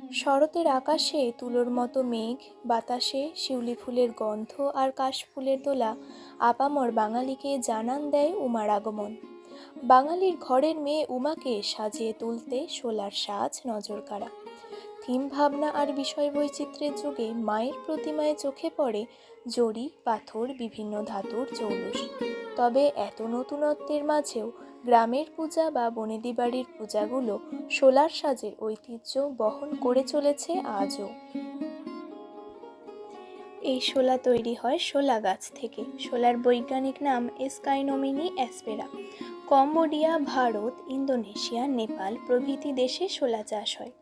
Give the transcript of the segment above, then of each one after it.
শরতের আকাশে তুলোর মতো মেঘ, বাতাসে শিউলি ফুলের গন্ধ আর কাশফুলের দোলা আপামর বাঙালিকে জানান দেয় উমার আগমন। বাঙালির ঘরের মেয়ে উমাকে সাজিয়ে তুলতে শোলার সাজ নজরকাড়া। থিম ভাবনা আর বিষয় বৈচিত্র্যের যুগে মায়ের প্রতিমায় চোখে পড়ে জরি, পাথর, বিভিন্ন ধাতুর জৌলুস। তবে এত নতুনত্বের মাঝেও গ্রামের পূজা বা বনেদি বাড়ির পূজাগুলো শোলার সাজের ঐতিহ্য বহন করে চলেছে আজও। এই শোলা তৈরি হয় শোলা গাছ থেকে। শোলার বৈজ্ঞানিক নাম এসকাইনোমিনি অ্যাসপেরা। কম্বোডিয়া, ভারত, ইন্দোনেশিয়া, নেপাল প্রভৃতি দেশে শোলা চাষ হয়।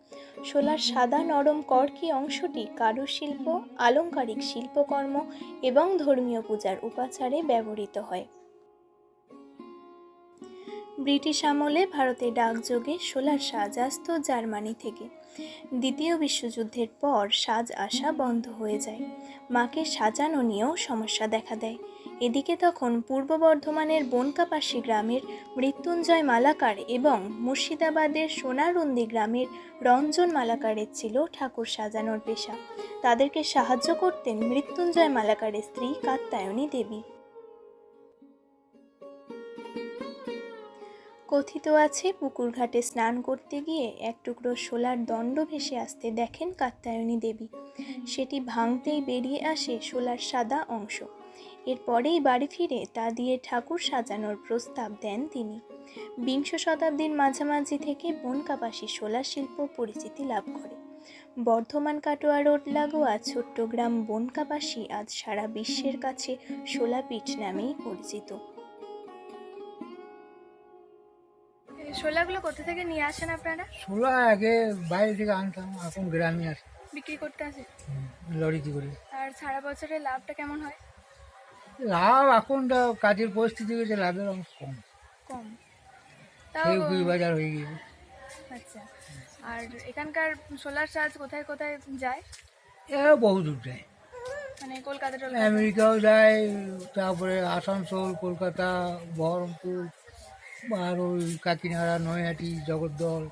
শোলার সাদা নরম কর্কি অংশটি কারুশিল্প, আলংকারিক শিল্পকর্ম এবং ধর্মীয় পূজার উপাচারে ব্যবহৃত হয়। ব্রিটিশ আমলে ভারতে ডাকযোগে শোলার সাজ আসত জার্মানি থেকে। দ্বিতীয় বিশ্বযুদ্ধের পর সাজ আসা বন্ধ হয়ে যায়। মাকে সাজানো নিয়েও সমস্যা দেখা দেয়। এদিকে তখন পূর্ব বর্ধমানের বনকাপাসী গ্রামের মৃত্যুঞ্জয় মালাকার এবং মুর্শিদাবাদের সোনারুন্দি গ্রামের রঞ্জন মালাকারের ছিল ঠাকুর সাজানোর পেশা। তাদেরকে সাহায্য করতেন মৃত্যুঞ্জয় মালাকারের স্ত্রী কাত্যায়নী দেবী। কথিত আছে, পুকুর ঘাটে স্নান করতে গিয়ে এক টুকরো শোলার দণ্ড ভেসে আসতে দেখেন কাত্যায়নী দেবী। সেটি ভাঙতেই বেরিয়ে আসে শোলার সাদা অংশ। এরপরেই বাড়ি ফিরে তা দিয়ে ঠাকুর সাজানোর প্রস্তাব দেন তিনি। বিংশ শতাব্দীর মাঝামাঝি থেকে বনকাপাসী শোলা শিল্প পরিচিতি লাভ করে। বর্ধমান কাটোয়া রোড লাগোয়া ছোট্ট গ্রাম বনকাপাসী আজ সারা বিশ্বের কাছে শোলাপীঠ নামেই পরিচিত। শোলাগুলো কোথা থেকে নিয়ে আসেন আপনারা? শোলা আগে বাইরে থেকে আনতাম, এখন গ্রামে আসে বিক্রি করতে আসে। লরিতে করে। আর সারা বছরের লাভটা কেমন হয়? লাভ এখন তো কাজের পরিস্থিতি হয়েছে, লাভের অংশ কম। কম। তাও সেই কুড়ি বাজার হয়ে গিয়েছে। আচ্ছা। আর এখানকার সোলার সাজ কোথায় কোথায় যায়? এ বহু দূর যায়, মানে কলকাতা আমেরিকাও যায়, তারপরে আসানসোল, কলকাতা, বহরমপুর, আর ওই কাকিনাড়া, নৈহাটি, জগদ্দল,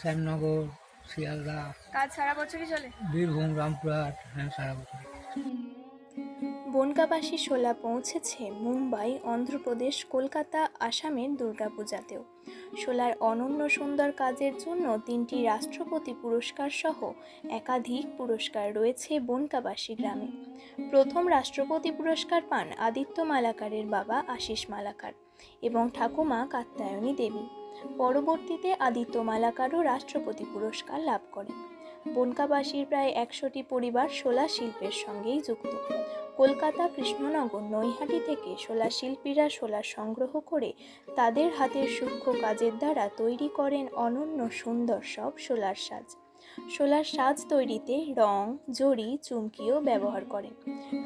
শ্যামনগর, শিয়ালদা, কাজ সারা বছরই চলে। বীরভূম, রামপুরহাট, হ্যাঁ সারা বছর। বনকাপাসী শোলা পৌঁছেছে মুম্বাই, অন্ধ্রপ্রদেশ, কলকাতা, আসামের দুর্গাপূজাতেও। শোলার অনন্য সুন্দর কাজের জন্য 3টি রাষ্ট্রপতি পুরস্কার সহ একাধিক পুরস্কার রয়েছে বনকাপাসী গ্রামে। প্রথম রাষ্ট্রপতি পুরস্কার পান আদিত্য মালাকারের বাবা আশিস মালাকার এবং ঠাকুমা কাত্যায়নী দেবী। পরবর্তীতে আদিত্য মালাকারও রাষ্ট্রপতি পুরস্কার লাভ করেন। বনকাপাসীর প্রায় 100টি পরিবার শোলা শিল্পের সঙ্গেই যুক্ত। কলকাতা, কৃষ্ণনগর, নৈহাটি থেকে শোলা শিল্পীরা শোলা সংগ্রহ করে তাদের হাতের সূক্ষ্ম কাজের দ্বারা তৈরি করেন অনন্য সুন্দর সব শোলার সাজ। শোলার সাজ তৈরিতে রং, জরি, চুমকিও ব্যবহার করেন।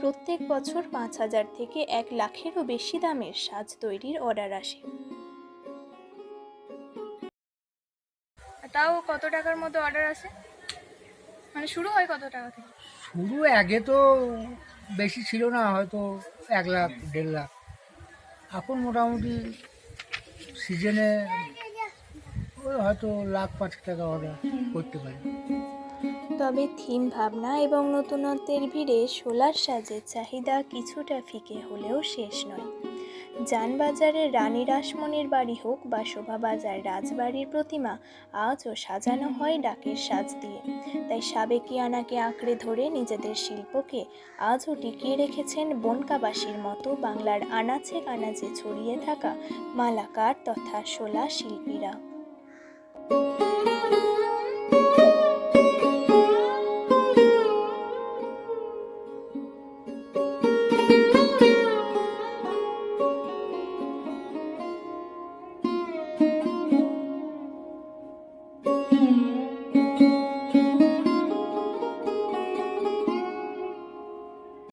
প্রত্যেক বছর 5,000 থেকে 1 লাখেরও বেশি দামের সাজ তৈরির অর্ডার আসে। তাও কত টাকার মতো অর্ডার আসে? মানে শুরু হয় কত টাকা থেকে? শুরু আগে তো বেশি ছিল না, হয়তো 1 লাখ, 1.5 লাখ। এখন মোটামুটি সিজনে ওই হয়তো 1,05,000 টাকা অর্ডার করতে পারি। তবে থিম ভাবনা এবং নতুনত্বের ভিড়ে শোলার সাজের চাহিদা কিছুটা ফিকে হলেও শেষ নয়। জানবাজারের রানী রাসমণির বাড়ি হোক বা শোভাবাজার রাজবাড়ির প্রতিমা, আজও সাজানো হয় ডাকের সাজ দিয়ে। তাই সাবেকিয়ানাকে আঁকড়ে ধরে নিজেদের শিল্পকে আজও টিকিয়ে রেখেছেন বনকাবাসীর মতো বাংলার আনাচে কানাচে ছড়িয়ে থাকা মালাকার তথা শোলা শিল্পীরা।